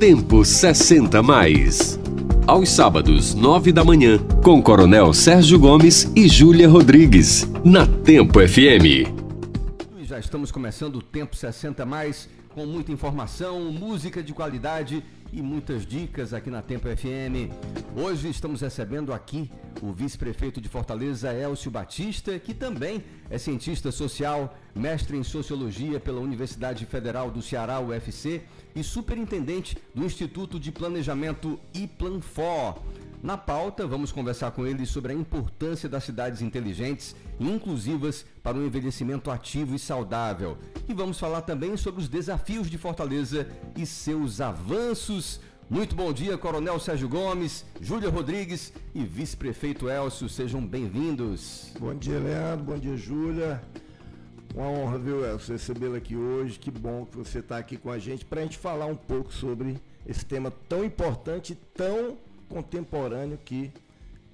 Tempo 60 mais. Aos sábados, 9 da manhã, com Coronel Sérgio Gomes e Júlia Rodrigues, na Tempo FM. Já estamos começando o Tempo 60 mais, com muita informação, música de qualidade e muitas dicas aqui na Tempo FM. Hoje estamos recebendo aqui o vice-prefeito de Fortaleza, Elcio Batista, que também é cientista social, mestre em Sociologia pela Universidade Federal do Ceará, UFC, e superintendente do Instituto de Planejamento IPLANFOR. Na pauta, vamos conversar com ele sobre a importância das cidades inteligentes e inclusivas para um envelhecimento ativo e saudável. E vamos falar também sobre os desafios de Fortaleza e seus avanços. Muito bom dia, Coronel Sérgio Gomes, Júlia Rodrigues e vice-prefeito Elcio. Sejam bem-vindos. Bom dia, Leandro. Bom dia, Júlia. Uma honra, viu, Elcio, recebê-la aqui hoje. Que bom que você está aqui com a gente para a gente falar um pouco sobre esse tema tão importante e tão contemporâneo que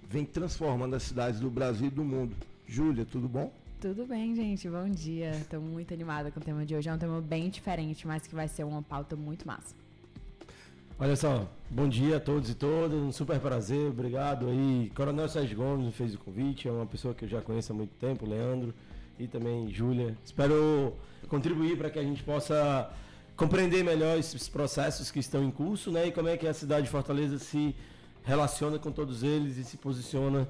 vem transformando as cidades do Brasil e do mundo. Júlia, tudo bom? Tudo bem, gente. Bom dia. Estou muito animada com o tema de hoje. É um tema bem diferente, mas que vai ser uma pauta muito massa. Olha só, bom dia a todos e todas, um super prazer, obrigado aí. Coronel Sérgio Gomes me fez o convite, é uma pessoa que eu já conheço há muito tempo, Leandro e também Júlia. Espero contribuir para que a gente possa compreender melhor esses processos que estão em curso, né? E como é que a cidade de Fortaleza se relaciona com todos eles e se posiciona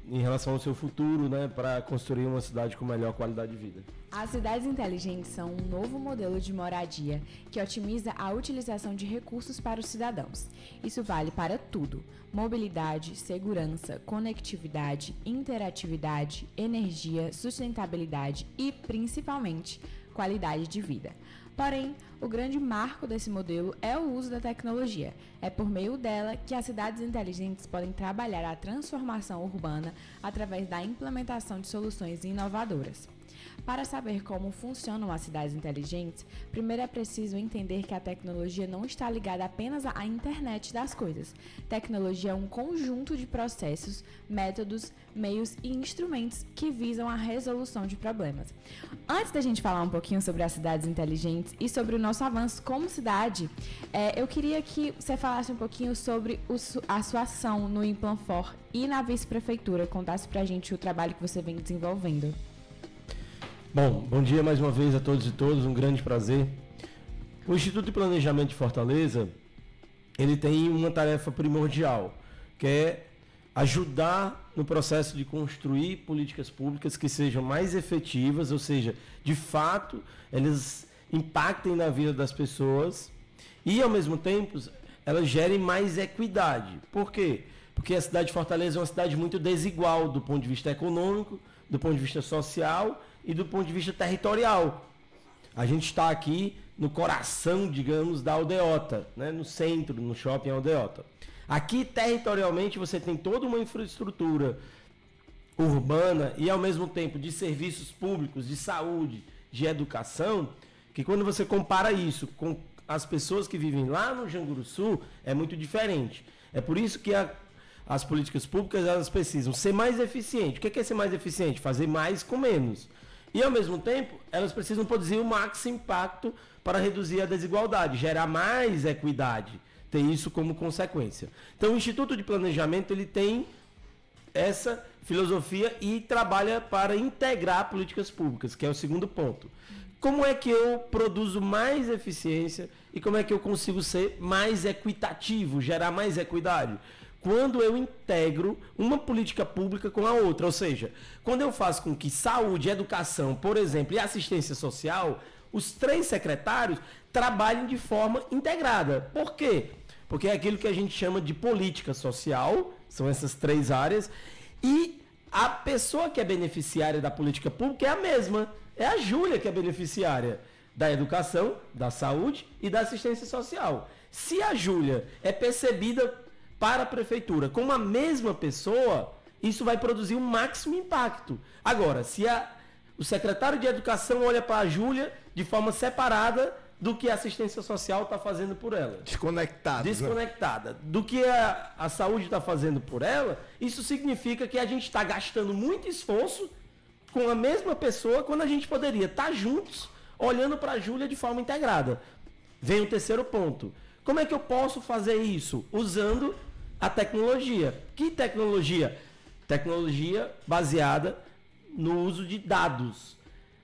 em relação ao seu futuro, né, para construir uma cidade com melhor qualidade de vida. As cidades inteligentes são um novo modelo de moradia que otimiza a utilização de recursos para os cidadãos. Isso vale para tudo: mobilidade, segurança, conectividade, interatividade, energia, sustentabilidade e, principalmente, qualidade de vida. Porém, o grande marco desse modelo é o uso da tecnologia. É por meio dela que as cidades inteligentes podem trabalhar a transformação urbana através da implementação de soluções inovadoras. Para saber como funcionam as cidades inteligentes, primeiro é preciso entender que a tecnologia não está ligada apenas à internet das coisas. Tecnologia é um conjunto de processos, métodos, meios e instrumentos que visam a resolução de problemas. Antes da gente falar um pouquinho sobre as cidades inteligentes e sobre o nosso avanço como cidade, eu queria que você falasse um pouquinho sobre a sua ação no IPLANFOR e na vice-prefeitura, contasse pra gente o trabalho que você vem desenvolvendo. Bom dia mais uma vez a todos e todas, um grande prazer. O Instituto de Planejamento de Fortaleza, ele tem uma tarefa primordial, que é ajudar no processo de construir políticas públicas que sejam mais efetivas, ou seja, de fato, elas impactem na vida das pessoas e, ao mesmo tempo, elas gerem mais equidade. Por quê? Porque a cidade de Fortaleza é uma cidade muito desigual do ponto de vista econômico, do ponto de vista social e do ponto de vista territorial. A gente está aqui no coração, digamos, da Aldeota, né? No centro, no shopping Aldeota. Aqui, territorialmente, você tem toda uma infraestrutura urbana e, ao mesmo tempo, de serviços públicos, de saúde, de educação, que quando você compara isso com as pessoas que vivem lá no Janguruçu, é muito diferente. É por isso que as políticas públicas, elas precisam ser mais eficientes. O que é ser mais eficiente? Fazer mais com menos. E, ao mesmo tempo, elas precisam produzir o máximo impacto para reduzir a desigualdade, gerar mais equidade, ter isso como consequência. Então, o Instituto de Planejamento, ele tem essa filosofia e trabalha para integrar políticas públicas, que é o segundo ponto. Como é que eu produzo mais eficiência e como é que eu consigo ser mais equitativo, gerar mais equidade? Quando eu integro uma política pública com a outra, ou seja, quando eu faço com que saúde, educação, por exemplo, e assistência social, os três secretários trabalhem de forma integrada. Por quê? Porque é aquilo que a gente chama de política social, são essas três áreas, e a pessoa que é beneficiária da política pública é a mesma, é a Júlia que é beneficiária da educação, da saúde e da assistência social. Se a Júlia é percebida para a prefeitura como a mesma pessoa, isso vai produzir um máximo impacto. Agora, se o secretário de Educação olha para a Júlia de forma separada do que a assistência social está fazendo por ela. Desconectada. Do que a saúde está fazendo por ela, isso significa que a gente está gastando muito esforço com a mesma pessoa quando a gente poderia estar juntos olhando para a Júlia de forma integrada. Vem o terceiro ponto. Como é que eu posso fazer isso? Usando a tecnologia. Que tecnologia? Tecnologia baseada no uso de dados.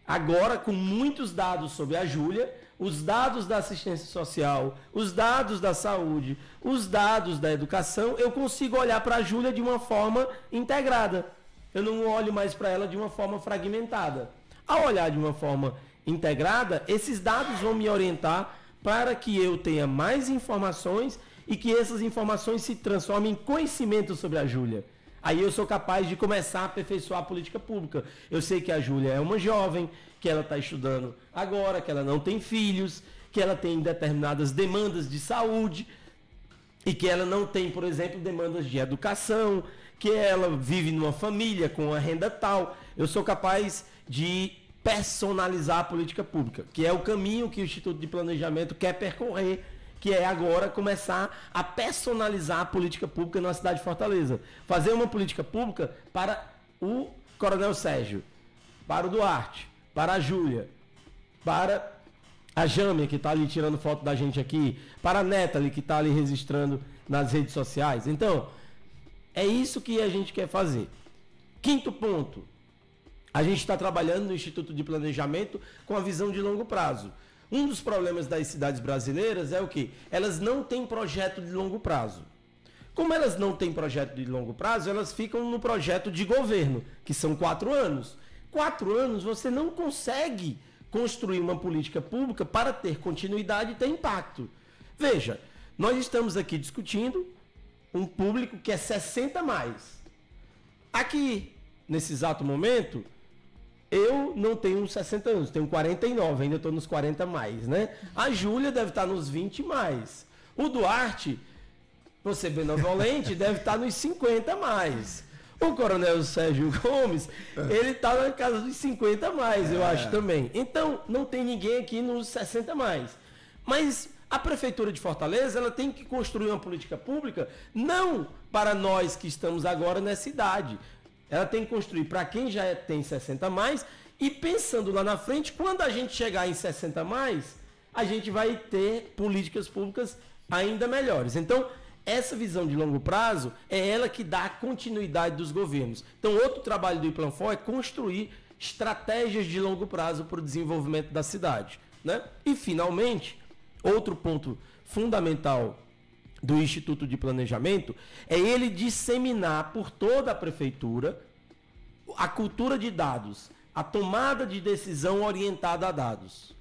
Agora, com muitos dados sobre a Júlia, os dados da assistência social, os dados da saúde, os dados da educação, eu consigo olhar para a Júlia de uma forma integrada. Eu não olho mais para ela de uma forma fragmentada. Ao olhar de uma forma integrada, esses dados vão me orientar para que eu tenha mais informações e que essas informações se transformem em conhecimento sobre a Júlia. Aí eu sou capaz de começar a aperfeiçoar a política pública. Eu sei que a Júlia é uma jovem, que ela está estudando agora, que ela não tem filhos, que ela tem determinadas demandas de saúde e que ela não tem, por exemplo, demandas de educação, que ela vive numa família com uma renda tal. Eu sou capaz de personalizar a política pública, que é o caminho que o Instituto de Planejamento quer percorrer, que é agora começar a personalizar a política pública na cidade de Fortaleza. Fazer uma política pública para o Coronel Sérgio, para o Duarte, para a Júlia, para a Jâmia, que está ali tirando foto da gente aqui, para a Nathalie, que está ali registrando nas redes sociais. Então, é isso que a gente quer fazer. Quinto ponto. A gente está trabalhando no Instituto de Planejamento com a visão de longo prazo. Um dos problemas das cidades brasileiras é o quê? Elas não têm projeto de longo prazo. Como elas não têm projeto de longo prazo, elas ficam no projeto de governo, que são 4 anos. 4 anos você não consegue construir uma política pública para ter continuidade e ter impacto. Veja, nós estamos aqui discutindo um público que é 60 mais. Aqui, nesse exato momento, eu não tenho 60 anos, tenho 49, ainda estou nos 40 mais, né? A Júlia deve estar nos 20 mais. O Duarte, você benevolente, deve estar nos 50 mais. O Coronel Sérgio Gomes, ele está na casa dos 50 mais, eu acho também. Então, não tem ninguém aqui nos 60 mais. Mas a Prefeitura de Fortaleza, ela tem que construir uma política pública não para nós que estamos agora nessa idade. Ela tem que construir para quem já tem 60 mais e pensando lá na frente, quando a gente chegar em 60 mais, a gente vai ter políticas públicas ainda melhores. Então, essa visão de longo prazo é ela que dá a continuidade dos governos. Então, outro trabalho do IPLANFOR é construir estratégias de longo prazo para o desenvolvimento da cidade, né? E, finalmente, outro ponto fundamental do Instituto de Planejamento é ele disseminar por toda a prefeitura a cultura de dados, a tomada de decisão orientada a dados.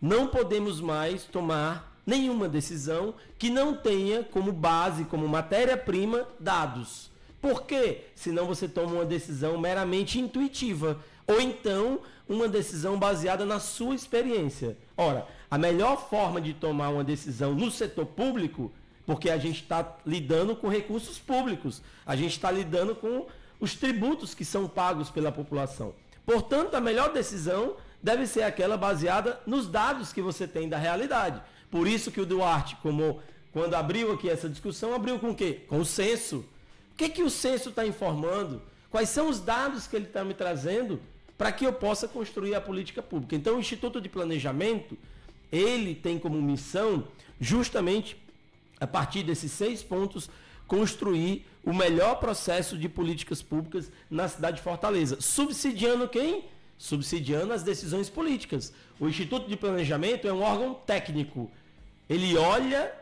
Não podemos mais tomar nenhuma decisão que não tenha como base, como matéria-prima, dados. Por quê? Senão você toma uma decisão meramente intuitiva, ou então uma decisão baseada na sua experiência. Ora, a melhor forma de tomar uma decisão no setor público, porque a gente está lidando com recursos públicos, a gente está lidando com os tributos que são pagos pela população. Portanto, a melhor decisão deve ser aquela baseada nos dados que você tem da realidade. Por isso que o Duarte, como quando abriu aqui essa discussão, abriu com o quê? Com o censo. O que o censo está informando? Quais são os dados que ele está me trazendo para que eu possa construir a política pública? Então, o Instituto de Planejamento, ele tem como missão justamente, a partir desses 6 pontos, construir o melhor processo de políticas públicas na cidade de Fortaleza. Subsidiando quem? Subsidiando as decisões políticas. O Instituto de Planejamento é um órgão técnico. Ele olha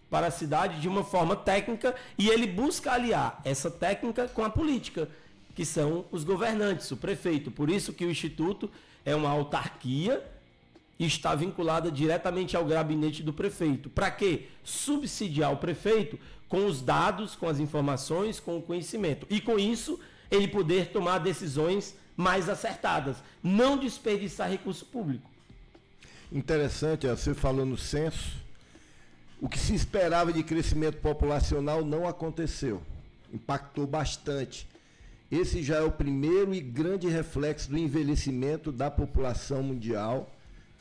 para a cidade de uma forma técnica e ele busca aliar essa técnica com a política, que são os governantes, o prefeito. Por isso que o Instituto é uma autarquia e está vinculada diretamente ao gabinete do prefeito. Para quê? Subsidiar o prefeito com os dados, com as informações, com o conhecimento. E com isso, ele poder tomar decisões mais acertadas. Não desperdiçar recurso público. Interessante, você falou no censo. O que se esperava de crescimento populacional não aconteceu. Impactou bastante. Esse já é o primeiro e grande reflexo do envelhecimento da população mundial,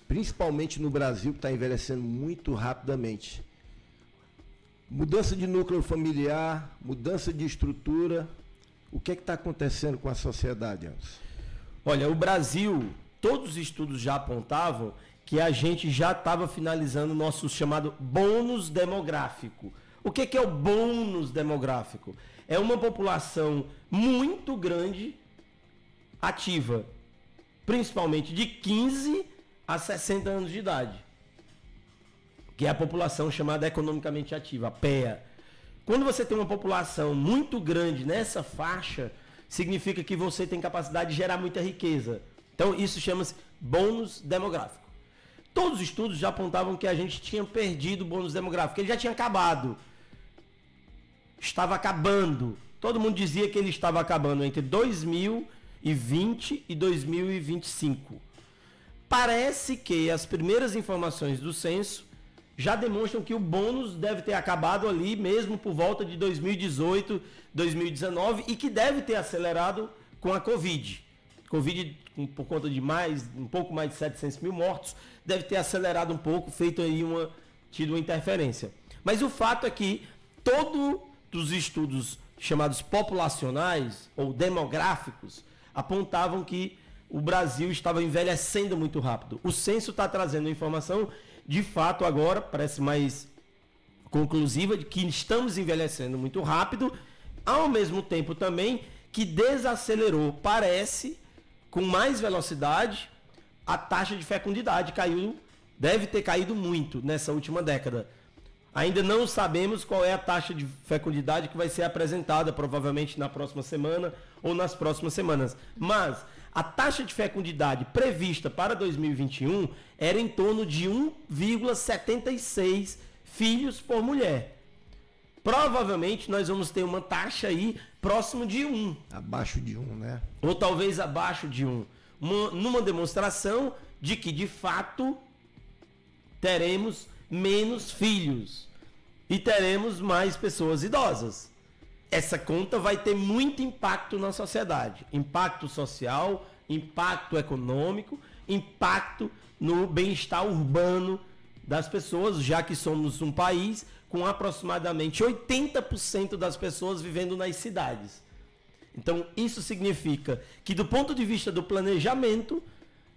principalmente no Brasil, que está envelhecendo muito rapidamente. Mudança de núcleo familiar, mudança de estrutura. O que é que está acontecendo com a sociedade, Anderson? Olha, o Brasil, todos os estudos já apontavam que a gente já estava finalizando o nosso chamado bônus demográfico. O que é o bônus demográfico? É uma população muito grande ativa, principalmente de 15 a 60 anos de idade, que é a população chamada economicamente ativa, a PEA. Quando você tem uma população muito grande nessa faixa, significa que você tem capacidade de gerar muita riqueza. Então, isso chama-se bônus demográfico. Todos os estudos já apontavam que a gente tinha perdido o bônus demográfico, ele já tinha acabado. Estava acabando. Todo mundo dizia que ele estava acabando entre 2020 e 2025. Parece que as primeiras informações do censo já demonstram que o bônus deve ter acabado ali mesmo por volta de 2018, 2019 e que deve ter acelerado com a Covid. Covid, por conta de um pouco mais de 700 mil mortos, deve ter acelerado um pouco, feito aí tido uma interferência. Mas o fato é que todos os estudos chamados populacionais ou demográficos apontavam que o Brasil estava envelhecendo muito rápido. O censo está trazendo informação, de fato, agora, parece mais conclusiva, de que estamos envelhecendo muito rápido, ao mesmo tempo também que desacelerou, parece, com mais velocidade, a taxa de fecundidade deve ter caído muito nessa última década. Ainda não sabemos qual é a taxa de fecundidade que vai ser apresentada, provavelmente na próxima semana ou nas próximas semanas. Mas a taxa de fecundidade prevista para 2021 era em torno de 1,76 filhos por mulher. Provavelmente nós vamos ter uma taxa aí próximo de 1. Abaixo de 1, né? Ou talvez abaixo de 1. Numa demonstração de que, de fato, teremos menos filhos e teremos mais pessoas idosas. Essa conta vai ter muito impacto na sociedade. Impacto social, impacto econômico, impacto no bem-estar urbano das pessoas, já que somos um país com aproximadamente 80% das pessoas vivendo nas cidades. Então, isso significa que, do ponto de vista do planejamento,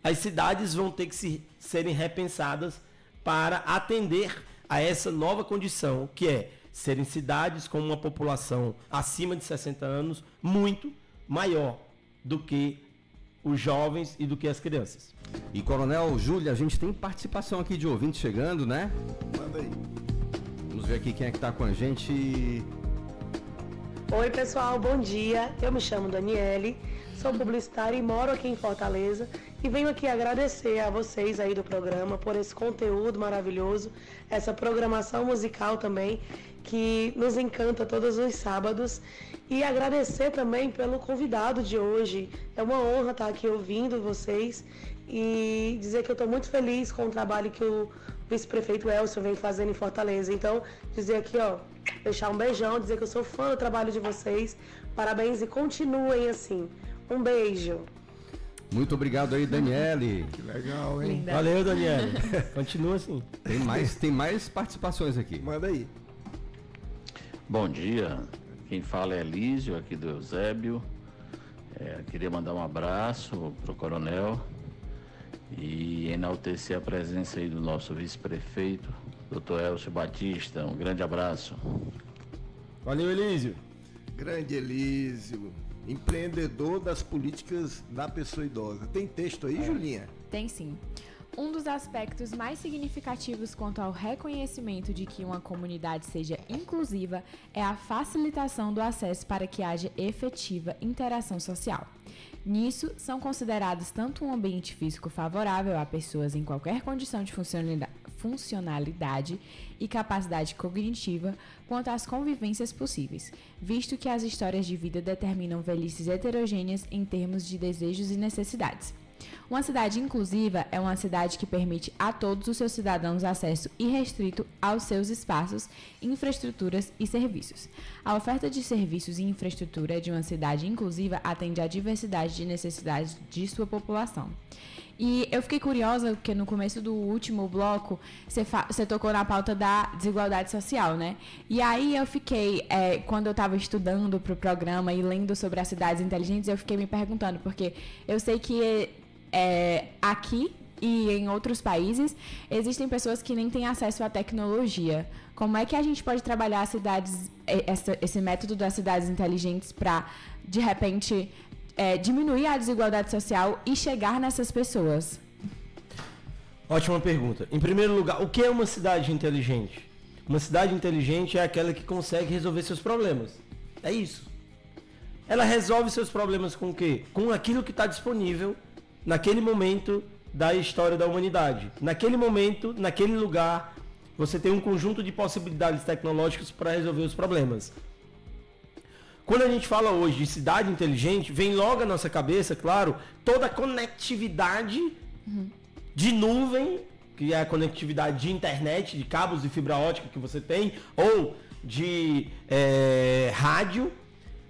as cidades vão ter que serem repensadas para atender a essa nova condição, que é serem cidades com uma população acima de 60 anos muito maior do que os jovens e do que as crianças. E, Coronel Júlia, a gente tem participação aqui de ouvintes chegando, né? Manda aí. Vamos ver aqui quem é que está com a gente. Oi, pessoal, bom dia. Eu me chamo Daniele, sou publicitária e moro aqui em Fortaleza e venho aqui agradecer a vocês aí do programa por esse conteúdo maravilhoso, essa programação musical também que nos encanta todos os sábados e agradecer também pelo convidado de hoje. É uma honra estar aqui ouvindo vocês e dizer que eu estou muito feliz com o trabalho que o vice-prefeito Elcio vem fazendo em Fortaleza. Então, dizer aqui, deixar um beijão, dizer que eu sou fã do trabalho de vocês. Parabéns e continuem assim. Um beijo. Muito obrigado aí, Daniele. Que legal, hein? Linda. Valeu, Daniele. Continua assim. Tem mais participações aqui. Manda aí. Bom dia, quem fala é Elísio, aqui do Eusébio. Queria mandar um abraço para o coronel e enaltecer a presença aí do nosso vice-prefeito, Dr. Elcio Batista. Um grande abraço. Valeu, Elísio. Grande Elísio, empreendedor das políticas da pessoa idosa. Tem texto aí, Julinha? Tem sim. Um dos aspectos mais significativos quanto ao reconhecimento de que uma comunidade seja inclusiva é a facilitação do acesso para que haja efetiva interação social. Nisso, são considerados tanto um ambiente físico favorável a pessoas em qualquer condição de funcionalidade e capacidade cognitiva, quanto as convivências possíveis, visto que as histórias de vida determinam velhices heterogêneas em termos de desejos e necessidades. Uma cidade inclusiva é uma cidade que permite a todos os seus cidadãos acesso irrestrito aos seus espaços, infraestruturas e serviços. A oferta de serviços e infraestrutura de uma cidade inclusiva atende à diversidade de necessidades de sua população. E eu fiquei curiosa porque no começo do último bloco você tocou na pauta da desigualdade social, né? E aí eu fiquei, quando eu estava estudando para o programa e lendo sobre as cidades inteligentes, eu fiquei me perguntando, porque eu sei que aqui e em outros países, existem pessoas que nem têm acesso à tecnologia. Como é que a gente pode trabalhar as cidades, esse método das cidades inteligentes para, de repente, diminuir a desigualdade social e chegar nessas pessoas? Ótima pergunta. Em primeiro lugar, o que é uma cidade inteligente? Uma cidade inteligente é aquela que consegue resolver seus problemas. É isso. Ela resolve seus problemas com o quê? Com aquilo que está disponível naquele momento da história da humanidade. Naquele momento, naquele lugar, você tem um conjunto de possibilidades tecnológicas para resolver os problemas. Quando a gente fala hoje de cidade inteligente, vem logo à nossa cabeça, claro, toda a conectividade de nuvem, que é a conectividade de internet, de cabos de fibra ótica que você tem, ou de rádio.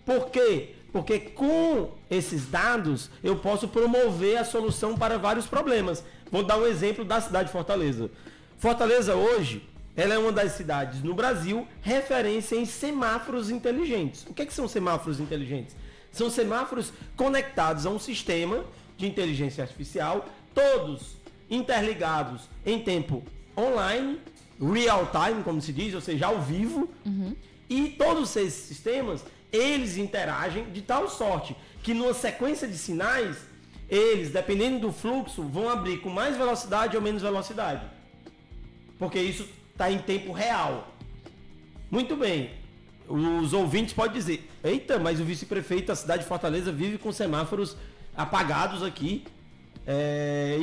Por quê? Porque com esses dados eu posso promover a solução para vários problemas. Vou dar um exemplo da cidade de Fortaleza. Fortaleza hoje, ela é uma das cidades no Brasil referência em semáforos inteligentes. O que são semáforos inteligentes? São semáforos conectados a um sistema de inteligência artificial, todos interligados em tempo online, real time, como se diz, ou seja, ao vivo. E todos esses sistemas, eles interagem de tal sorte que numa sequência de sinais, eles, dependendo do fluxo, vão abrir com mais velocidade ou menos velocidade. Porque isso está em tempo real. Muito bem. Os ouvintes podem dizer, eita, mas o vice-prefeito da cidade de Fortaleza vive com semáforos apagados aqui.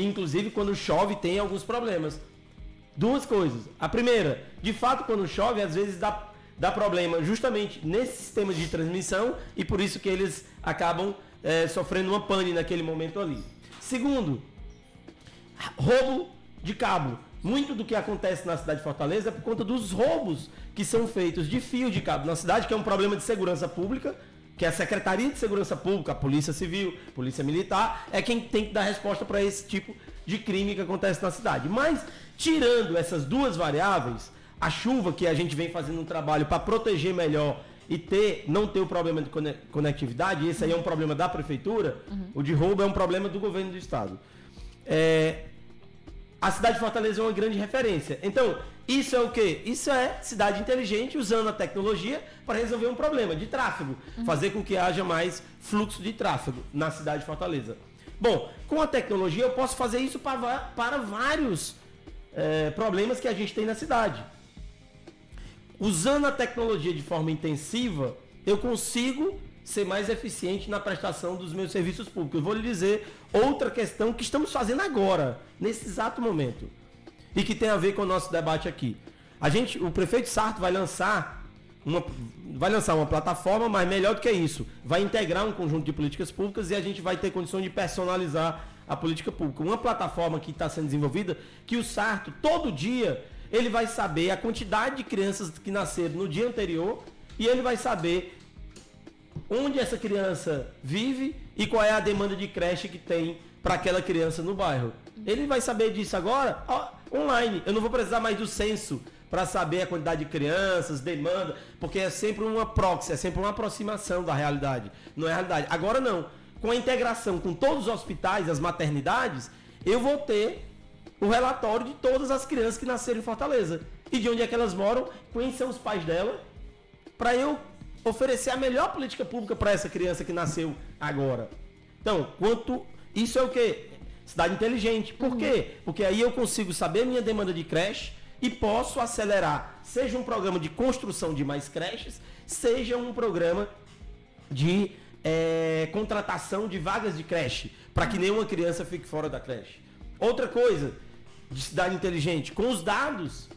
Inclusive, quando chove, tem alguns problemas. Duas coisas. A primeira, de fato, quando chove, às vezes dá problema justamente nesse sistema de transmissão e por isso que eles acabam sofrendo uma pane naquele momento ali. Segundo, roubo de cabo. Muito do que acontece na cidade de Fortaleza é por conta dos roubos que são feitos de fio de cabo na cidade, que é um problema de segurança pública, que a Secretaria de Segurança Pública, a Polícia Civil, Polícia Militar, é quem tem que dar resposta para esse tipo de crime que acontece na cidade. Mas, tirando essas duas variáveis, a chuva, que a gente vem fazendo um trabalho para proteger melhor e não ter o problema de conectividade, esse aí é um problema da prefeitura, o de roubo é um problema do governo do estado. A cidade de Fortaleza é uma grande referência. Então, isso é o quê? Isso é cidade inteligente usando a tecnologia para resolver um problema de tráfego. Fazer com que haja mais fluxo de tráfego na cidade de Fortaleza. Bom, com a tecnologia eu posso fazer isso para vários problemas que a gente tem na cidade. Usando a tecnologia de forma intensiva, eu consigo ser mais eficiente na prestação dos meus serviços públicos. Eu vou lhe dizer outra questão que estamos fazendo agora, nesse exato momento, e que tem a ver com o nosso debate aqui. O prefeito Sarto vai lançar uma plataforma, mas melhor do que isso, vai integrar um conjunto de políticas públicas e a gente vai ter condições de personalizar a política pública. Uma plataforma que está sendo desenvolvida, que o Sarto, todo dia, ele vai saber a quantidade de crianças que nasceram no dia anterior e ele vai saber onde essa criança vive e qual é a demanda de creche que tem para aquela criança no bairro. Ele vai saber disso agora online. Eu não vou precisar mais do censo para saber a quantidade de crianças, demanda, porque é sempre uma proxy, é sempre uma aproximação da realidade. Não é a realidade. Agora não. Com a integração com todos os hospitais, as maternidades, eu vou ter o relatório de todas as crianças que nasceram em Fortaleza. E de onde é que elas moram, quem são os pais dela, para eu oferecer a melhor política pública para essa criança que nasceu agora. Então, isso é o quê? Cidade inteligente. Por quê? Porque aí eu consigo saber minha demanda de creche e posso acelerar, seja um programa de construção de mais creches, seja um programa de contratação de vagas de creche, para que nenhuma criança fique fora da creche. Outra coisa de cidade inteligente, com os dados,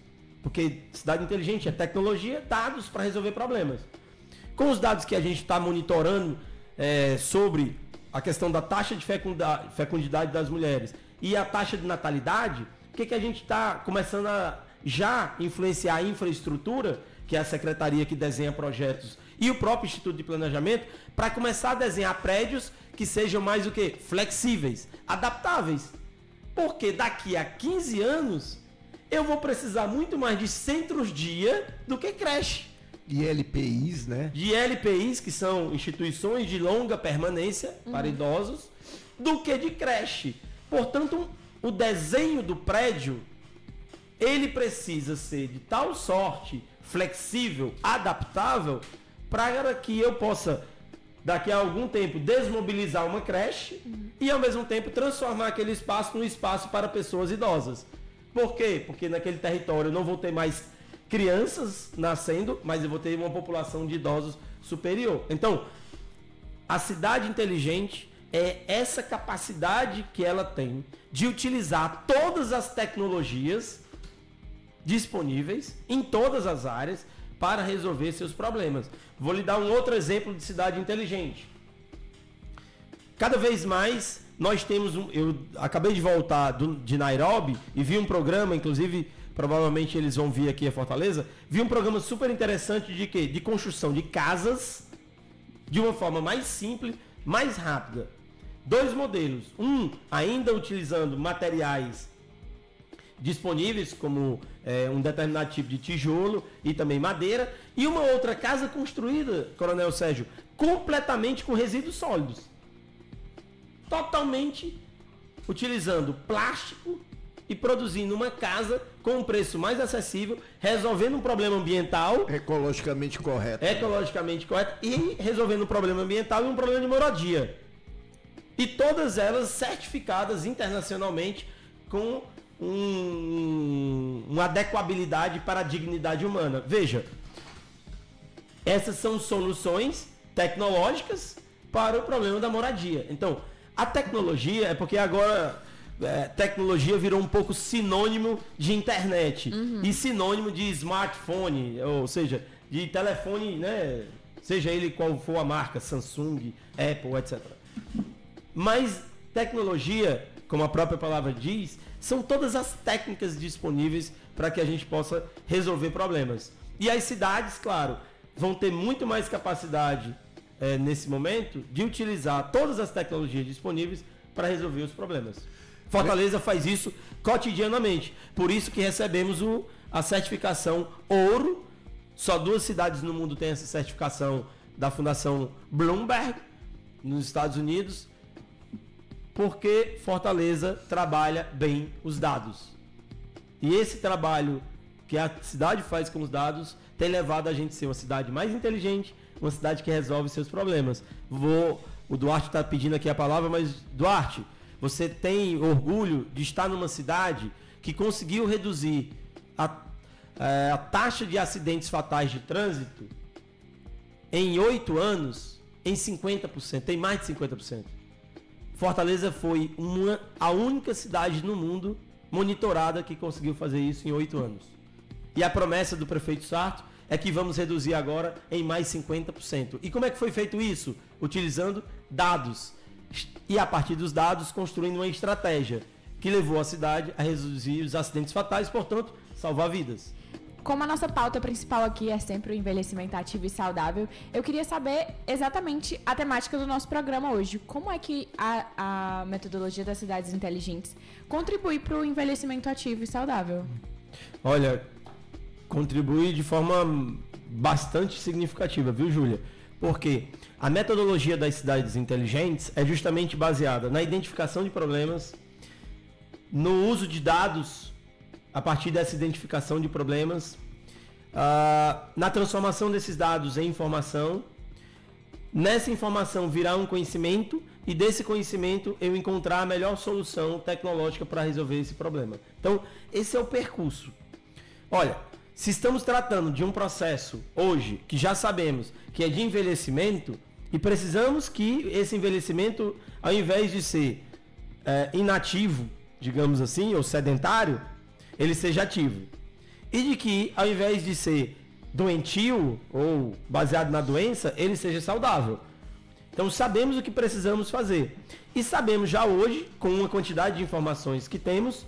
porque cidade inteligente é tecnologia, dados para resolver problemas. Com os dados que a gente está monitorando sobre a questão da taxa de fecundidade das mulheres e a taxa de natalidade, o que a gente está começando a já influenciar a infraestrutura, que é a secretaria que desenha projetos, e o próprio Instituto de Planejamento, para começar a desenhar prédios que sejam mais o quê? Flexíveis, adaptáveis. Porque daqui a 15 anos eu vou precisar muito mais de centros-dia do que creche. De LPIs, né? De LPIs, que são instituições de longa permanência para idosos, do que de creche. Portanto, o desenho do prédio, ele precisa ser de tal sorte, flexível, adaptável, para que eu possa, daqui a algum tempo, desmobilizar uma creche e, ao mesmo tempo, transformar aquele espaço num espaço para pessoas idosas. Por quê? Porque naquele território eu não vou ter mais crianças nascendo, mas eu vou ter uma população de idosos superior. Então, a cidade inteligente é essa capacidade que ela tem de utilizar todas as tecnologias disponíveis em todas as áreas para resolver seus problemas. Vou lhe dar um outro exemplo de cidade inteligente. Cada vez mais nós temos eu acabei de voltar de Nairobi e vi um programa, inclusive provavelmente eles vão vir aqui a Fortaleza, vi um programa super interessante de quê? De construção de casas de uma forma mais simples, mais rápida. 2 modelos. Um, ainda utilizando materiais disponíveis, como um determinado tipo de tijolo e também madeira. E uma outra casa construída, Coronel Sérgio, completamente com resíduos sólidos. Totalmente utilizando plástico e produzindo uma casa com um preço mais acessível, resolvendo um problema ambiental. Ecologicamente correto. Ecologicamente correto e resolvendo um problema ambiental e um problema de moradia. E todas elas certificadas internacionalmente com uma adequabilidade para a dignidade humana. Veja, essas são soluções tecnológicas para o problema da moradia. Então, a tecnologia, é porque agora tecnologia virou um pouco sinônimo de internet e sinônimo de smartphone, ou seja, de telefone, né? Seja ele qual for a marca, Samsung, Apple, etc. Mas tecnologia, como a própria palavra diz, são todas as técnicas disponíveis para que a gente possa resolver problemas. E as cidades, claro, vão ter muito mais capacidade nesse momento de utilizar todas as tecnologias disponíveis para resolver os problemas. Fortaleza faz isso cotidianamente. Por isso que recebemos a certificação ouro. Só 2 cidades no mundo têm essa certificação da Fundação Bloomberg, nos Estados Unidos, porque Fortaleza trabalha bem os dados. E esse trabalho que a cidade faz com os dados tem levado a gente a ser uma cidade mais inteligente, uma cidade que resolve seus problemas. O Duarte está pedindo aqui a palavra, mas Duarte, você tem orgulho de estar numa cidade que conseguiu reduzir a taxa de acidentes fatais de trânsito em 8 anos em 50%, tem mais de 50%. Fortaleza foi a única cidade no mundo monitorada que conseguiu fazer isso em 8 anos. E a promessa do prefeito Sarto é que vamos reduzir agora em mais 50%. E como é que foi feito isso? Utilizando dados. E a partir dos dados, construindo uma estratégia que levou a cidade a reduzir os acidentes fatais, portanto, salvar vidas. Como a nossa pauta principal aqui é sempre o envelhecimento ativo e saudável, eu queria saber exatamente a temática do nosso programa hoje. Como é que a metodologia das cidades inteligentes contribui para o envelhecimento ativo e saudável? Olha, contribui de forma bastante significativa, viu, Júlia? Porque a metodologia das cidades inteligentes é justamente baseada na identificação de problemas, no uso de dados a partir dessa identificação de problemas, na transformação desses dados em informação, nessa informação virar um conhecimento e desse conhecimento eu encontrar a melhor solução tecnológica para resolver esse problema. Então, esse é o percurso. Olha, se estamos tratando de um processo hoje que já sabemos que é de envelhecimento e precisamos que esse envelhecimento, ao invés de ser inativo, digamos assim, ou sedentário, ele seja ativo. E de que, ao invés de ser doentio ou baseado na doença, ele seja saudável. Então sabemos o que precisamos fazer. E sabemos já hoje, com uma quantidade de informações que temos,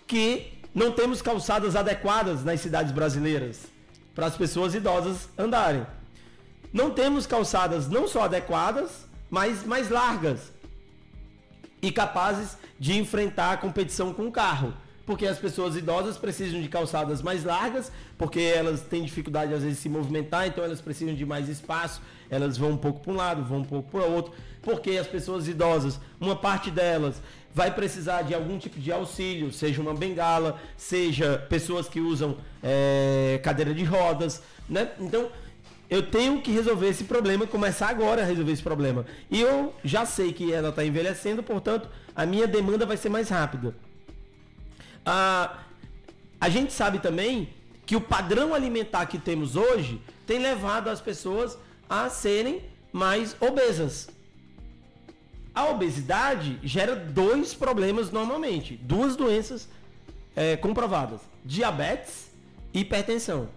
que não temos calçadas adequadas nas cidades brasileiras para as pessoas idosas andarem. Não temos calçadas não só adequadas, mas mais largas e capazes de enfrentar a competição com o carro. porque as pessoas idosas precisam de calçadas mais largas, porque elas têm dificuldade às vezes de se movimentar, então elas precisam de mais espaço, elas vão um pouco para um lado, vão um pouco para o outro, porque as pessoas idosas, uma parte delas vai precisar de algum tipo de auxílio, seja uma bengala, seja pessoas que usam cadeira de rodas, né? Então, eu tenho que resolver esse problema, começar agora a resolver esse problema. E eu já sei que ela está envelhecendo, portanto, a minha demanda vai ser mais rápida. A gente sabe também que o padrão alimentar que temos hoje tem levado as pessoas a serem mais obesas. A obesidade gera 2 problemas normalmente, 2 doenças comprovadas: diabetes e hipertensão.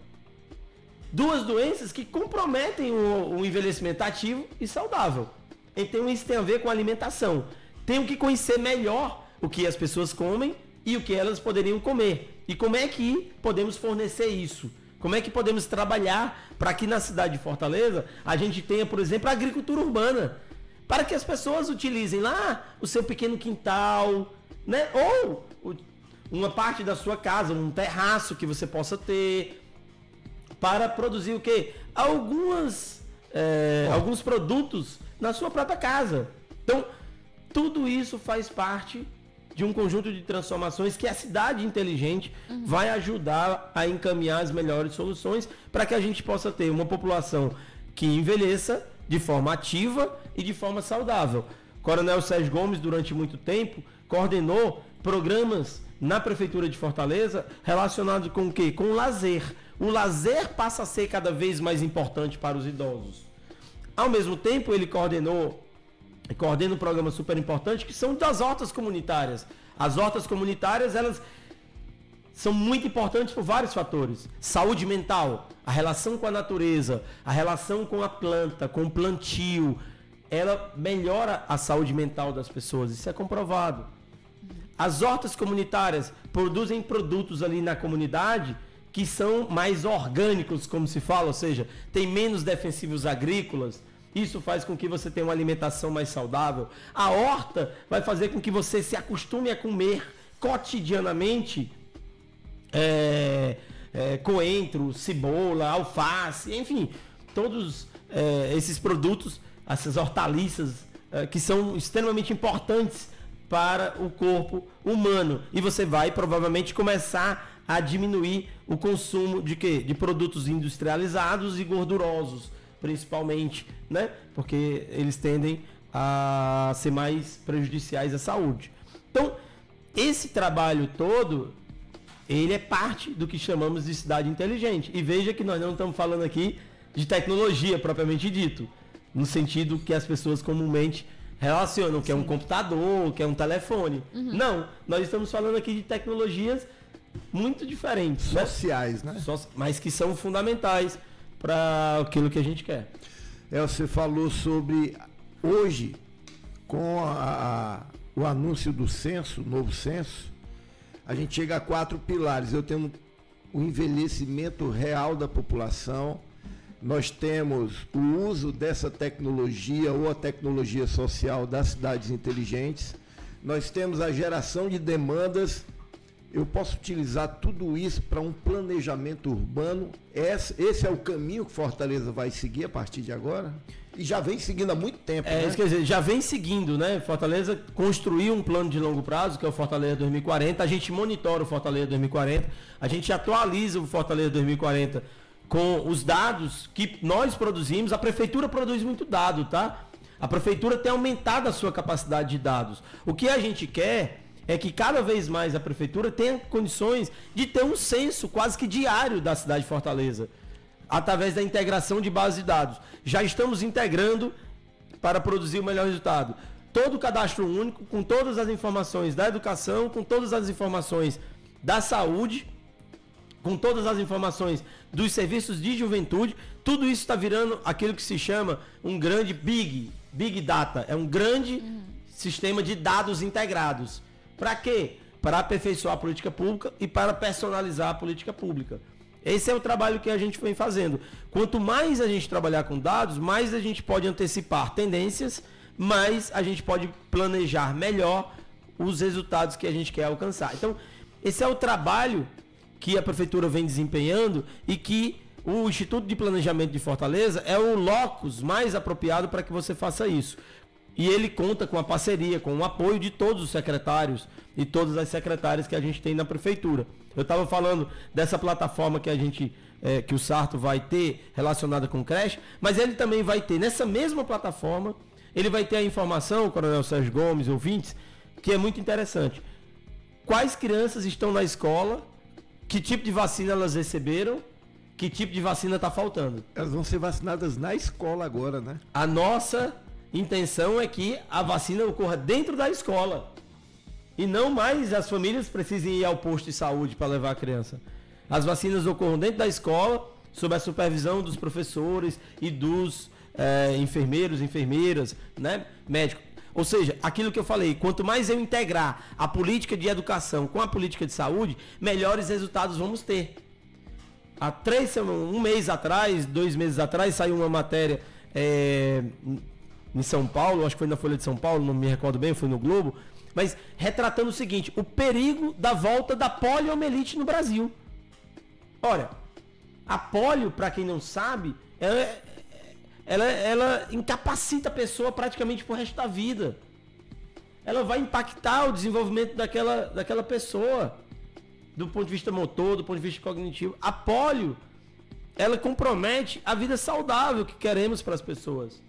2 doenças que comprometem o envelhecimento ativo e saudável. Então isso tem a ver com alimentação. Tenho que conhecer melhor o que as pessoas comem e o que elas poderiam comer. E como é que podemos fornecer isso? Como é que podemos trabalhar para que na cidade de Fortaleza a gente tenha, por exemplo, a agricultura urbana? Para que as pessoas utilizem lá o seu pequeno quintal, né? Ou uma parte da sua casa, um terraço que você possa ter, para produzir o quê? Alguns produtos na sua própria casa. Então, tudo isso faz parte de um conjunto de transformações que a cidade inteligente vai ajudar a encaminhar as melhores soluções para que a gente possa ter uma população que envelheça de forma ativa e de forma saudável. Coronel Sérgio Gomes, durante muito tempo, coordenou programas na Prefeitura de Fortaleza relacionados com o quê? Com o lazer. O lazer passa a ser cada vez mais importante para os idosos. Ao mesmo tempo, ele coordena um programa super importante que são das hortas comunitárias. As hortas comunitárias, elas são muito importantes por vários fatores. Saúde mental, a relação com a natureza, a relação com a planta, com o plantio, ela melhora a saúde mental das pessoas. Isso é comprovado. As hortas comunitárias produzem produtos ali na comunidade que são mais orgânicos, como se fala, ou seja, tem menos defensivos agrícolas. Isso faz com que você tenha uma alimentação mais saudável. A horta vai fazer com que você se acostume a comer cotidianamente coentro, cebola, alface, enfim, todos esses produtos, essas hortaliças que são extremamente importantes para o corpo humano. E você vai provavelmente começar a diminuir o consumo de quê? De produtos industrializados e gordurosos, principalmente, né? Porque eles tendem a ser mais prejudiciais à saúde. Então, esse trabalho todo, ele é parte do que chamamos de cidade inteligente. E veja que nós não estamos falando aqui de tecnologia propriamente dito, no sentido que as pessoas comumente relacionam, que é um computador, que é um telefone. Não, nós estamos falando aqui de tecnologias muito diferentes, sociais, né? Mas que são fundamentais para aquilo que a gente quer. Você falou sobre hoje, com o anúncio do censo, novo censo, a gente chega a 4 pilares. Eu tenho o envelhecimento real da população, nós temos o uso dessa tecnologia ou a tecnologia social das cidades inteligentes, nós temos a geração de demandas. Eu posso utilizar tudo isso para um planejamento urbano. Esse é o caminho que Fortaleza vai seguir a partir de agora? E já vem seguindo há muito tempo, né? Isso quer dizer, já vem seguindo, né? Fortaleza construiu um plano de longo prazo, que é o Fortaleza 2040. A gente monitora o Fortaleza 2040. A gente atualiza o Fortaleza 2040 com os dados que nós produzimos. A Prefeitura produz muito dado, tá? A Prefeitura tem aumentado a sua capacidade de dados. O que a gente quer é que cada vez mais a Prefeitura tenha condições de ter um censo quase que diário da cidade de Fortaleza, através da integração de bases de dados. Já estamos integrando para produzir o melhor resultado. Todo o cadastro único, com todas as informações da educação, com todas as informações da saúde, com todas as informações dos serviços de juventude, tudo isso está virando aquilo que se chama um grande Big Data. É um grande sistema de dados integrados. Para quê? Para aperfeiçoar a política pública e para personalizar a política pública. Esse é o trabalho que a gente vem fazendo. Quanto mais a gente trabalhar com dados, mais a gente pode antecipar tendências, mais a gente pode planejar melhor os resultados que a gente quer alcançar. Então, esse é o trabalho que a Prefeitura vem desempenhando e que o Instituto de Planejamento de Fortaleza é o locus mais apropriado para que você faça isso. E ele conta com a parceria, com o apoio de todos os secretários e todas as secretárias que a gente tem na Prefeitura. Eu estava falando dessa plataforma que a gente, que o Sarto vai ter relacionada com creche, mas ele também vai ter, nessa mesma plataforma, ele vai ter a informação, Coronel Sérgio Gomes, ouvintes, que é muito interessante. Quais crianças estão na escola, que tipo de vacina elas receberam, que tipo de vacina está faltando. Elas vão ser vacinadas na escola agora, né? A nossa intenção é que a vacina ocorra dentro da escola. E não mais as famílias precisem ir ao posto de saúde para levar a criança. As vacinas ocorram dentro da escola, sob a supervisão dos professores e dos enfermeiros, enfermeiras, né, médicos. Ou seja, aquilo que eu falei, quanto mais eu integrar a política de educação com a política de saúde, melhores resultados vamos ter. Há 1 mês atrás, 2 meses atrás, saiu uma matéria em São Paulo, acho que foi na Folha de São Paulo, não me recordo bem, foi no Globo, mas retratando o seguinte, o perigo da volta da poliomielite no Brasil. Olha, a polio, para quem não sabe, ela incapacita a pessoa praticamente pro resto da vida. Ela vai impactar o desenvolvimento daquela pessoa, do ponto de vista motor, do ponto de vista cognitivo. A polio, ela compromete a vida saudável que queremos para as pessoas.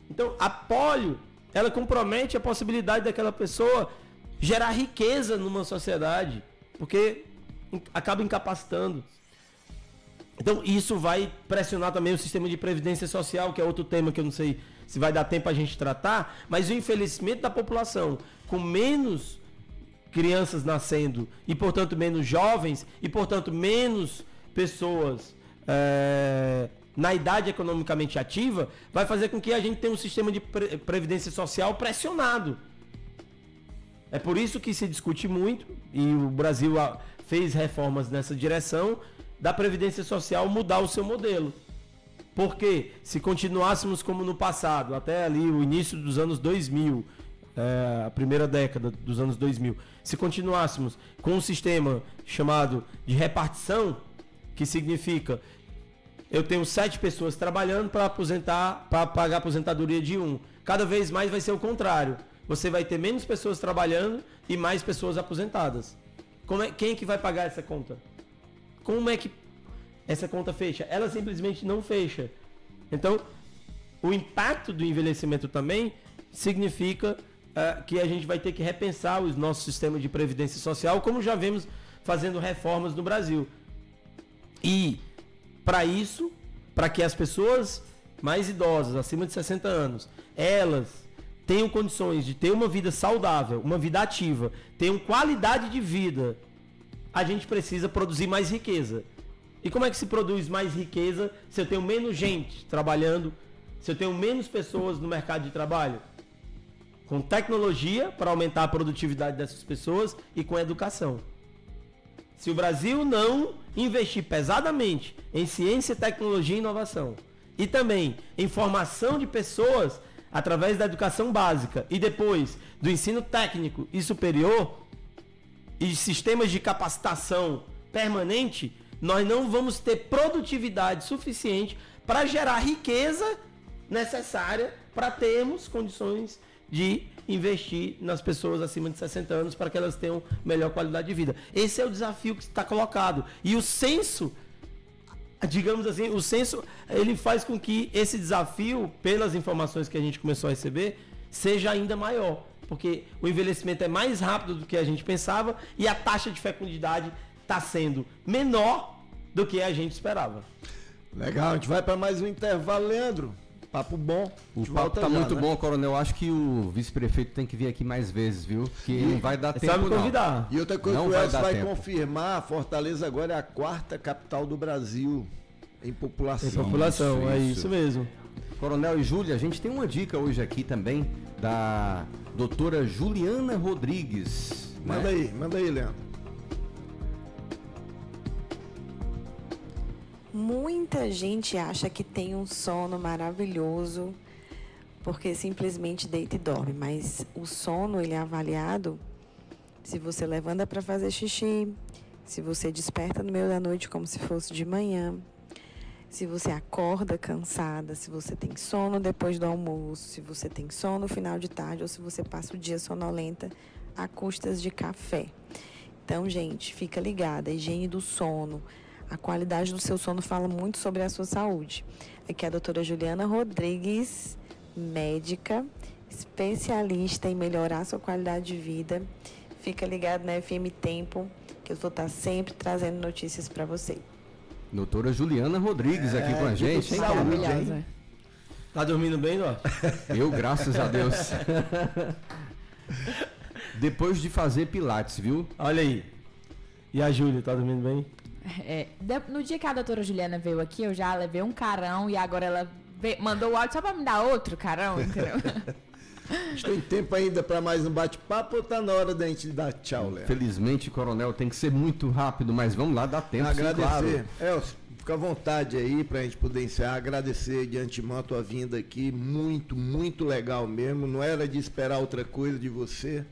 Então, a polio, ela compromete a possibilidade daquela pessoa gerar riqueza numa sociedade, porque acaba incapacitando. Então, isso vai pressionar também o sistema de previdência social, que é outro tema que eu não sei se vai dar tempo a gente tratar, mas o envelhecimento da população com menos crianças nascendo e, portanto, menos jovens e, portanto, menos pessoas na idade economicamente ativa, vai fazer com que a gente tenha um sistema de previdência social pressionado. É por isso que se discute muito, e o Brasil fez reformas nessa direção, da Previdência Social mudar o seu modelo. Porque se continuássemos como no passado, até ali o início dos anos 2000, a primeira década dos anos 2000, se continuássemos com um sistema chamado de repartição, que significa eu tenho 7 pessoas trabalhando para pagar a aposentadoria de 1. Cada vez mais vai ser o contrário. Você vai ter menos pessoas trabalhando e mais pessoas aposentadas. Quem é que vai pagar essa conta? Como é que essa conta fecha? Ela simplesmente não fecha. Então, o impacto do envelhecimento também significa que a gente vai ter que repensar o nosso sistema de previdência social, como já vemos fazendo reformas no Brasil. E, para isso, para que as pessoas mais idosas, acima de 60 anos, elas tenham condições de ter uma vida saudável, uma vida ativa, tenham qualidade de vida, a gente precisa produzir mais riqueza. E como é que se produz mais riqueza se eu tenho menos gente trabalhando, se eu tenho menos pessoas no mercado de trabalho? Com tecnologia para aumentar a produtividade dessas pessoas e com educação. Se o Brasil não investir pesadamente em ciência, tecnologia e inovação, e também em formação de pessoas através da educação básica e depois do ensino técnico e superior, e sistemas de capacitação permanente, nós não vamos ter produtividade suficiente para gerar riqueza necessária para termos condições de investir nas pessoas acima de 60 anos para que elas tenham melhor qualidade de vida. Esse é o desafio que está colocado. E o censo, digamos assim, o censo, ele faz com que esse desafio, pelas informações que a gente começou a receber, seja ainda maior. Porque o envelhecimento é mais rápido do que a gente pensava e a taxa de fecundidade está sendo menor do que a gente esperava. Legal, a gente vai para mais um intervalo, Leandro. Papo bom. O papo tá muito bom, Coronel. Acho que o vice-prefeito tem que vir aqui mais vezes, viu? Que não vai dar tempo, me convidar. E outra coisa que o Elcio vai confirmar, Fortaleza agora é a 4ª capital do Brasil em população. Em população, é isso mesmo. Coronel e Júlia, a gente tem uma dica hoje aqui também da doutora Juliana Rodrigues. Manda aí, Leandro. Muita gente acha que tem um sono maravilhoso porque simplesmente deita e dorme, mas o sono ele é avaliado Se você levanta para fazer xixi, se você desperta no meio da noite como se fosse de manhã, se você acorda cansada, se você tem sono depois do almoço, se você tem sono no final de tarde ou se você passa o dia sonolenta a custas de café. Então, gente, fica ligada, a higiene do sono, a qualidade do seu sono fala muito sobre a sua saúde. Aqui é a doutora Juliana Rodrigues, médica, especialista em melhorar a sua qualidade de vida. Fica ligado na FM Tempo, que eu vou estar sempre trazendo notícias para você. Doutora Juliana Rodrigues aqui com a gente, hein? Maravilhosa. Tá dormindo bem, Duarte? Eu, graças a Deus. Depois de fazer pilates, viu? Olha aí. E a Júlia, tá dormindo bem? No dia que a doutora Juliana veio aqui, eu já levei um carão e agora ela mandou o áudio só pra me dar outro carão, entendeu? Tem tempo ainda para mais um bate-papo ou tá na hora da gente dar tchau, Léo? Felizmente, coronel, tem que ser muito rápido, mas vamos lá, dá tempo. Agradecer. Sim, claro. Elcio, fica à vontade aí pra gente poder encerrar. Agradecer de antemão a tua vinda aqui. Muito, muito legal mesmo. Não era de esperar outra coisa de você.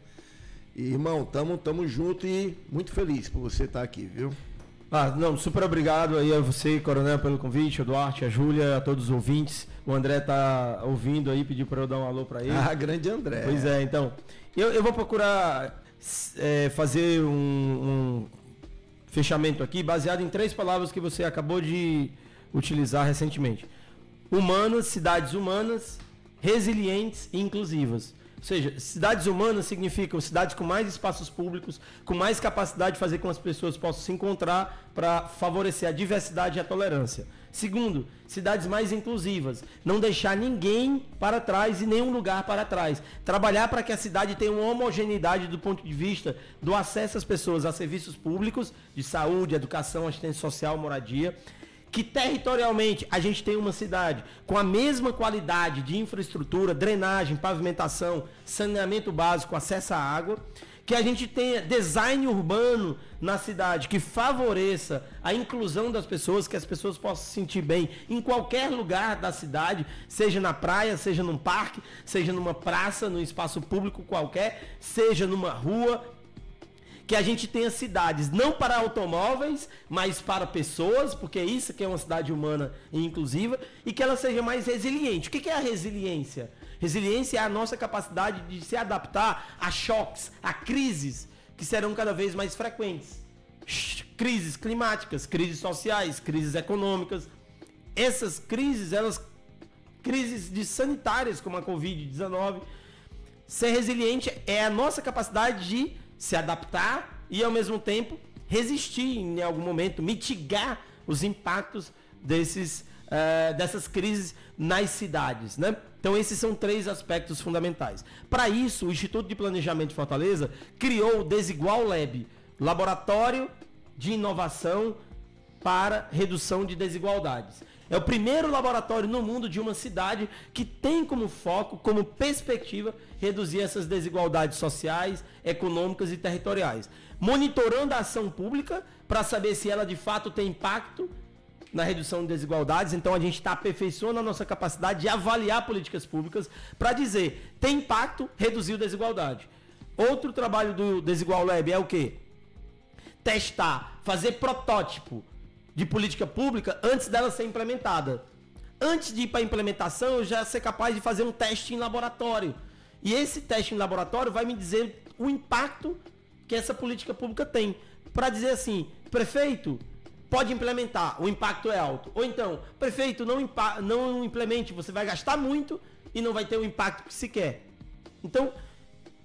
E, irmão, tamo junto e muito feliz por você estar aqui, viu? Não, super obrigado aí a você, coronel, pelo convite, o Duarte, a Júlia, a todos os ouvintes. O André tá ouvindo aí, pediu para eu dar um alô para ele. Grande André. Pois é, então, eu vou procurar fazer um fechamento aqui, baseado em 3 palavras que você acabou de utilizar recentemente. Humanas, cidades humanas, resilientes e inclusivas. Ou seja, cidades humanas significam cidades com mais espaços públicos, com mais capacidade de fazer com que as pessoas possam se encontrar para favorecer a diversidade e a tolerância. Segundo, cidades mais inclusivas. Não deixar ninguém para trás e nenhum lugar para trás. Trabalhar para que a cidade tenha uma homogeneidade do ponto de vista do acesso às pessoas a serviços públicos, de saúde, educação, assistência social, moradia. Que territorialmente a gente tem uma cidade com a mesma qualidade de infraestrutura, drenagem, pavimentação, saneamento básico, acesso à água, que a gente tenha design urbano na cidade que favoreça a inclusão das pessoas, que as pessoas possam se sentir bem em qualquer lugar da cidade, seja na praia, seja num parque, seja numa praça, num espaço público qualquer, seja numa rua. Que a gente tenha cidades não para automóveis, mas para pessoas, porque é isso que é uma cidade humana e inclusiva, e que ela seja mais resiliente. O que é a resiliência? Resiliência é a nossa capacidade de se adaptar a choques, a crises que serão cada vez mais frequentes. Crises climáticas, crises sociais, crises econômicas. Essas crises, crises sanitárias como a Covid-19. Ser resiliente é a nossa capacidade de se adaptar e, ao mesmo tempo, resistir em algum momento, mitigar os impactos dessas crises nas cidades, né? Então, esses são 3 aspectos fundamentais. Para isso, o Instituto de Planejamento de Fortaleza criou o Desigual Lab, Laboratório de Inovação para Redução de Desigualdades. É o primeiro laboratório no mundo de uma cidade que tem como foco, como perspectiva, reduzir essas desigualdades sociais, econômicas e territoriais. Monitorando a ação pública para saber se ela de fato tem impacto na redução de desigualdades. Então a gente está aperfeiçoando a nossa capacidade de avaliar políticas públicas para dizer, tem impacto, reduziu desigualdade. Outro trabalho do Desigual Lab é o quê? Testar, fazer protótipo de política pública antes dela ser implementada. Antes de ir para a implementação, eu já ser capaz de fazer um teste em laboratório. E esse teste em laboratório vai me dizer o impacto que essa política pública tem. Para dizer assim, prefeito, pode implementar, o impacto é alto. Ou então, prefeito, não implemente, você vai gastar muito e não vai ter o impacto que se quer. Então,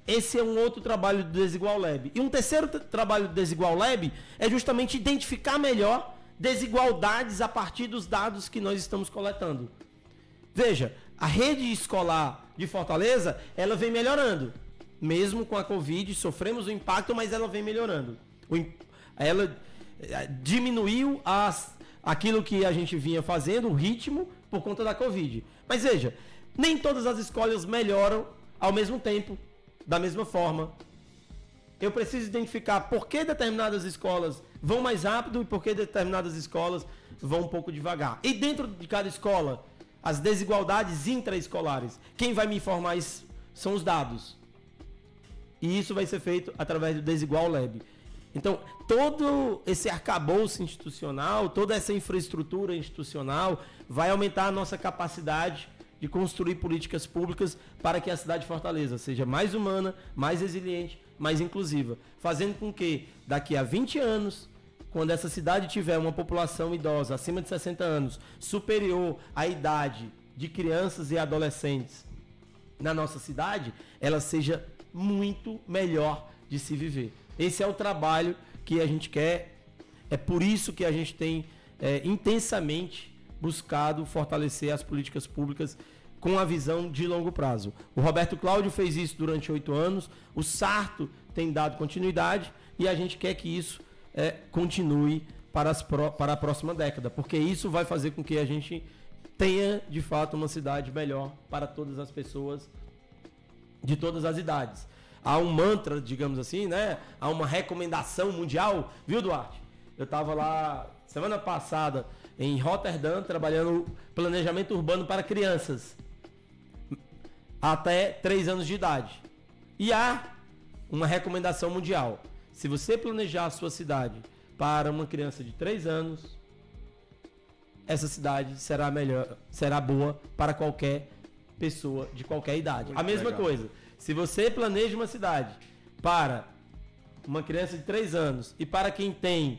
esse é um outro trabalho do Desigual Lab. E um terceiro trabalho do Desigual Lab é justamente identificar melhor desigualdades a partir dos dados que nós estamos coletando. Veja, a rede escolar de Fortaleza, ela vem melhorando. Mesmo com a Covid, sofremos o impacto, mas ela vem melhorando. Ela diminuiu aquilo que a gente vinha fazendo, o ritmo, por conta da Covid. Mas veja, nem todas as escolas melhoram ao mesmo tempo, da mesma forma. Eu preciso identificar por que determinadas escolas vão mais rápido e por que determinadas escolas vão um pouco devagar. E dentro de cada escola, as desigualdades intraescolares. Quem vai me informar isso são os dados. E isso vai ser feito através do Desigual Lab. Então, todo esse arcabouço institucional, toda essa infraestrutura institucional vai aumentar a nossa capacidade de construir políticas públicas para que a cidade de Fortaleza seja mais humana, mais resiliente, mais inclusiva, fazendo com que daqui a 20 anos, quando essa cidade tiver uma população idosa acima de 60 anos, superior à idade de crianças e adolescentes na nossa cidade, ela seja muito melhor de se viver. Esse é o trabalho que a gente quer, é por isso que a gente tem intensamente buscado fortalecer as políticas públicas com a visão de longo prazo. O Roberto Cláudio fez isso durante 8 anos, o Sarto tem dado continuidade e a gente quer que isso continue para a próxima década, porque isso vai fazer com que a gente tenha, de fato, uma cidade melhor para todas as pessoas de todas as idades. Há um mantra, digamos assim, né? Há uma recomendação mundial, viu, Duarte? Eu estava lá semana passada em Roterdã trabalhando planejamento urbano para crianças até 3 anos de idade. E há uma recomendação mundial. Se você planejar a sua cidade para uma criança de 3 anos, essa cidade será melhor, será boa para qualquer pessoa de qualquer idade. Muito a mesma legal. coisa. Se você planeja uma cidade para uma criança de 3 anos e para quem tem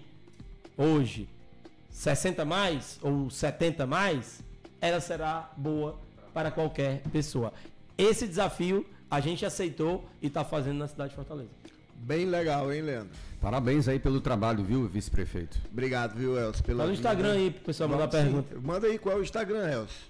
hoje 60 mais ou 70 mais, ela será boa para qualquer pessoa. Esse desafio a gente aceitou e está fazendo na cidade de Fortaleza. Bem legal, hein, Leandro? Parabéns aí pelo trabalho, viu, vice-prefeito? Obrigado, viu, Elcio? Fala no Instagram aí pro pessoal mandar pergunta. Manda aí qual é o Instagram, Elcio.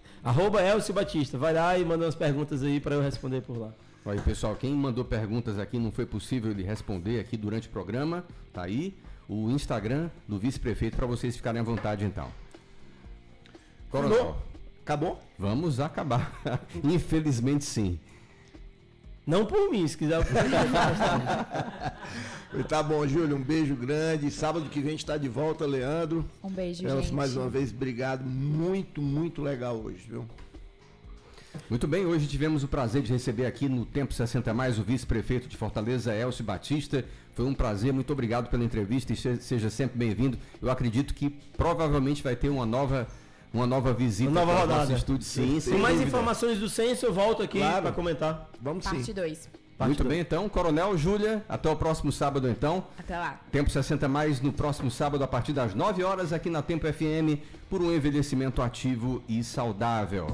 @Elcio Batista. Vai lá e manda umas perguntas aí para eu responder por lá. Olha, pessoal, quem mandou perguntas aqui não foi possível de responder aqui durante o programa, tá aí o Instagram do vice-prefeito para vocês ficarem à vontade, então. Coronel, Acabou? vamos acabar. Infelizmente, sim. Não por mim, se quiser. Tá bom, Júlio, um beijo grande. Sábado que vem a gente tá de volta, Leandro. Um beijo, Elcio, gente. mais uma vez, obrigado. Muito, muito legal hoje, viu? Muito bem, hoje tivemos o prazer de receber aqui no Tempo 60 Mais o vice-prefeito de Fortaleza, Elcio Batista. Foi um prazer, muito obrigado pela entrevista e seja sempre bem-vindo. Eu acredito que provavelmente vai ter uma nova visita Uma nova para o rodada. nosso estúdio. Sim, Com sem mais dúvida. informações do censo, eu volto aqui Claro. para comentar. Vamos sim. Parte 2. Muito bem, então, Coronel, Júlia, até o próximo sábado, então. Até lá. Tempo 60 Mais no próximo sábado, a partir das 9 horas, aqui na Tempo FM, por um envelhecimento ativo e saudável.